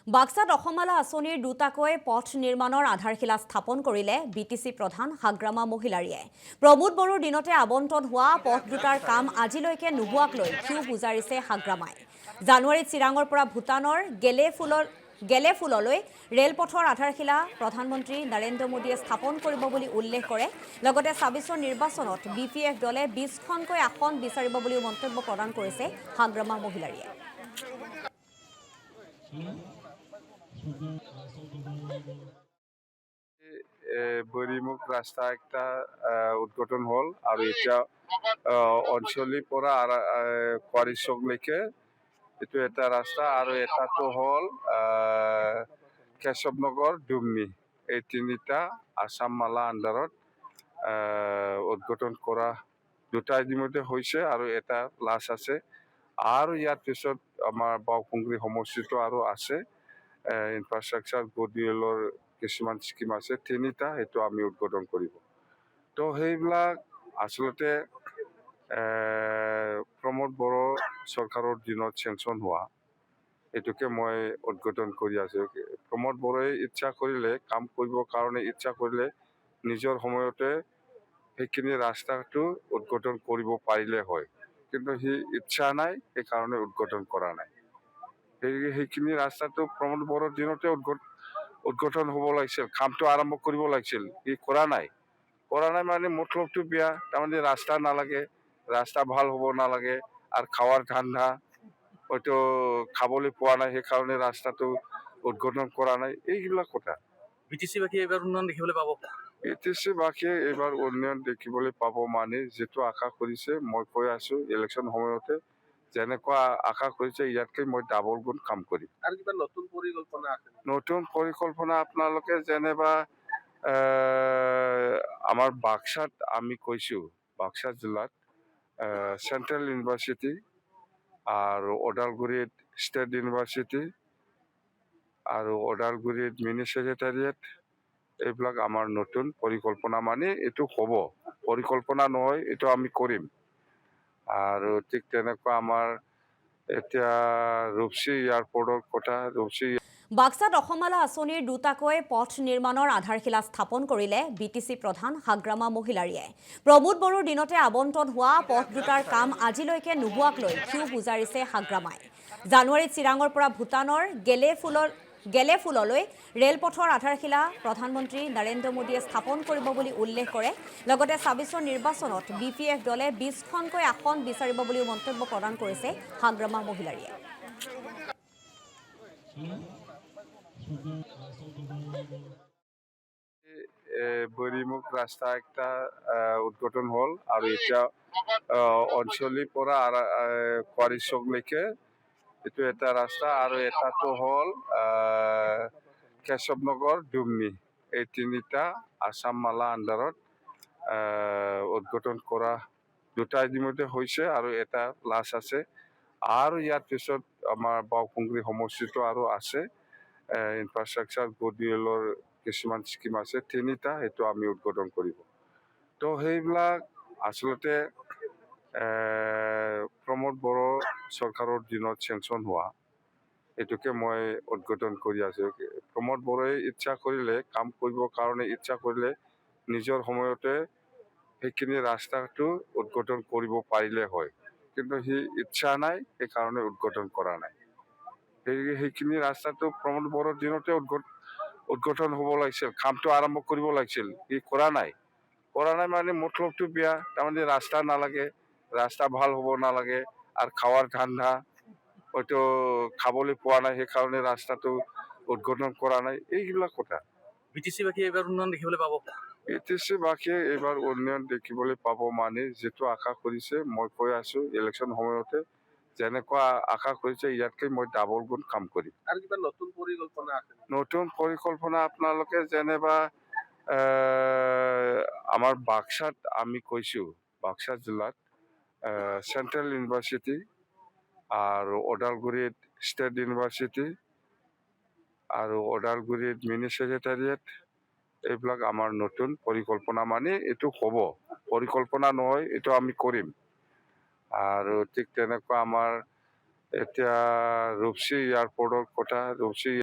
বাক্সাত অসমালা আঁচনিৰ দুটাকৈ পথ নিৰ্মাণৰ আধাৰশিলা স্থাপন কৰিলে বিটিচি প্ৰধান হাগ্ৰামা মহিলাৰীয়ে। প্ৰমোদ বড়োৰ দিনতে আবণ্টন হোৱা পথ দুটাৰ কাম আজিলৈকে নোহোৱাক লৈ ক্ষোভ উজাৰিছে হাগ্ৰামাই। জানুৱাৰীত চিৰাঙৰ পৰা ভূটানৰ গেলেফুললৈ ৰেলপথৰ আধাৰশিলা প্ৰধানমন্ত্ৰী নৰেন্দ্ৰ মোদীয়ে স্থাপন কৰিব বুলি উল্লেখ কৰে। লগতে ২৬ৰ নিৰ্বাচনত BPF দলে ২০খনকৈ আসন বিচাৰিব বুলিও মন্তব্য প্ৰদান কৰিছে হাগ্ৰামা মহিলাৰীয়ে। বৰিমুখ ৰাস্তা একটা উদ্ঘাটন হল আৰু এতিয়া অঞ্চলিৰ পৰা কোৱাৰী চকলৈকে এইটো এটা ৰাস্তা আৰু এটাটো হল কেশৱনগৰ ডুমনি, এই তিনিটা আসাম মালা আণ্ডাৰত উদ্ঘাটন কৰা দুটা ইতিমধ্যে হৈছে আৰু এটা প্লাছ আছে। আৰু ইয়াৰ পিছত আমাৰ বাওকুংগ্ৰী সমষ্টিটো আৰু আছে, ইনফ্ৰাষ্ট্ৰাকচাৰ বডিলৰ কিছুমান স্কিম আছে, তিনিটা সেইটো আমি উদ্বোধন কৰিব। তো সেইবিলাক আচলতে প্ৰমোদ বড়ো চৰকাৰৰ দিনত চেংচন হোৱা, এইটোকে মই উদ্বোধন কৰি আছোঁ। প্ৰমোদ বড়োই ইচ্ছা কৰিলে, কাম কৰিবৰ কাৰণে ইচ্ছা কৰিলে নিজৰ সময়তে সেইখিনি ৰাস্তাটো উদ্বোধন কৰিব পাৰিলে হয়, কিন্তু সি ইচ্ছা নাই, সেইকাৰণে উদ্বোধন কৰা নাই। সেইখিনি ৰাস্তাটো প্ৰমোদ বড়োৰ দিনতে উদ্বোধন হ'ব লাগিছিল, কামটো আৰম্ভ কৰিব লাগিছিল, ই কৰা নাই মানে মতলবটো বেয়া। তাৰমানে ৰাস্তা নালাগে, ৰাস্তা ভাল হ'ব নালাগে, আৰু খাৱাৰ ধান্দা হয়তো খাবলৈ পোৱা নাই, সেইকাৰণে ৰাস্তাটো উদ্বোধন কৰা নাই, এইবিলাক কথা। বিটিচি বাকী এইবাৰ উন্নয়ন দেখিবলৈ পাব। বিটিচি বাকীয়ে এইবাৰ উন্নয়ন দেখিবলৈ পাব, মানে যিটো আশা কৰিছে, মই কৈ আছো ইলেকশ্যন সময়তে যেনেকুৱা আশা কৰিছে ইয়াতকৈ মই ডাবল গুণ কাম কৰিম। আৰু কিবা নতুন পৰিকল্পনা আছে? নতুন পৰিকল্পনা আপোনালোকে যেনিবা আমাৰ বাক্সাত আমি কৈছোঁ, বাক্সা জিলাত চেণ্ট্ৰেল ইউনিভাৰ্চিটি আৰু ওদালগুৰিত ষ্টেট ইউনিভাৰ্চিটি আৰু ওদালগুৰিত মিনি ছেক্ৰেটাৰিয়েট, এইবিলাক আমাৰ নতুন পৰিকল্পনা, মানে এইটো হ'ব, পৰিকল্পনা নহয়, এইটো আমি কৰিম। আৰু ঠিক তেনেকুৱা আমাৰ এতিয়া ৰূপসী এয়াৰপৰ্টৰ কথা, ৰূপসী বাক্সাত অসমালা আঁচনিৰ দুটাকৈ পথ নিৰ্মাণৰ আধাৰশিলা স্থাপন কৰিলে বিটিচি প্ৰধান হাগ্ৰামা মহিলাৰীয়ে। প্ৰমোদ বড়োৰ দিনতে আবণ্টন হোৱা পথ দুটাৰ কাম আজিলৈকে নোহোৱাক লৈ ক্ষোভ উজাৰিছে হাগ্ৰামাই। জানুৱাৰীত চিৰাঙৰ পৰা ভূটানৰ গেলেফুললৈ ৰেলপথৰ আধাৰশিলা প্ৰধানমন্ত্ৰী নৰেন্দ্ৰ মোদীয়ে স্থাপন কৰিব বুলি উল্লেখ কৰে। লগতে ২৬ৰ নিৰ্বাচনত BPF দলে ২০খনকৈ আসন বিচাৰিব বুলিও মন্তব্য প্ৰদান কৰিছে হাগ্ৰামা মহিলাৰীয়ে। বৰিমুখ ৰাস্তা একটা উদ্ঘাটন হল আৰু এতিয়া অঞ্চলিৰ পৰা কোৱাৰী চকলৈকে এইটো এটা ৰাস্তা আৰু এটাটো হল কেশৱনগৰ ডুমনি, এই তিনিটা আসাম মালা আণ্ডাৰত উদ্ঘাটন কৰা দুটা ইতিমধ্যে হৈছে আৰু এটা প্লাছ আছে। আৰু ইয়াৰ পিছত আমাৰ বাওকুংগ্ৰী সমষ্টিটো আৰু আছে, ইনফ্ৰাষ্ট্ৰাকচাৰ বডিলৰ কিছুমান স্কিম আছে, তিনিটা সেইটো আমি উদ্বোধন কৰিব। তো সেইবিলাক আচলতে প্ৰমোদ বড়ো চৰকাৰৰ দিনত চেংচন হোৱা, এইটোকে মই উদ্বোধন কৰি আছোঁ। প্ৰমোদ বড়োই ইচ্ছা কৰিলে, কাম কৰিবৰ কাৰণে ইচ্ছা কৰিলে নিজৰ সময়তে সেইখিনি ৰাস্তাটো উদ্বোধন কৰিব পাৰিলে হয়, কিন্তু সি ইচ্ছা নাই, সেইকাৰণে উদ্বোধন কৰা নাই। সেইখিনি ৰাস্তাটো প্ৰমোদ বড়োৰ দিনতে উদ্বোধন হ'ব লাগিছিল, কামটো আৰম্ভ কৰিব লাগিছিল, ই কৰা নাই মানে মতলবটো বেয়া। তাৰমানে ৰাস্তা নালাগে, ৰাস্তা ভাল হ'ব নালাগে, আৰু খাৱাৰ ধান্দা হয়তো খাবলৈ পোৱা নাই, সেইকাৰণে ৰাস্তাটো উদ্বোধন কৰা নাই, এইবিলাক কথা। বিটিচি বাকী এইবাৰ উন্নয়ন দেখিবলৈ পাব। বিটিচি বাকীয়ে এইবাৰ উন্নয়ন দেখিবলৈ পাব, মানে যিটো আশা কৰিছে, মই কৈ আছো ইলেকশ্যন সময়তে যেনেকুৱা আশা কৰিছে ইয়াতকৈ মই ডাবল গুণ কাম কৰিম। আৰু কিবা নতুন পৰিকল্পনা আছে? নতুন পৰিকল্পনা আপোনালোকে যেনিবা আমাৰ বাক্সাত আমি কৈছোঁ, বাক্সা জিলাত চেণ্ট্ৰেল ইউনিভাৰ্চিটি আৰু ওদালগুৰিত ষ্টেট ইউনিভাৰ্চিটি আৰু ওদালগুৰিত মিনি ছেক্ৰেটাৰিয়েট, এইবিলাক আমাৰ নতুন পৰিকল্পনা, মানে এইটো হ'ব, পৰিকল্পনা নহয়, এইটো আমি কৰিম। আৰু ঠিক তেনেকুৱা আমাৰ এতিয়া ৰূপসী এয়াৰপৰ্টৰ কথা, ৰূপসী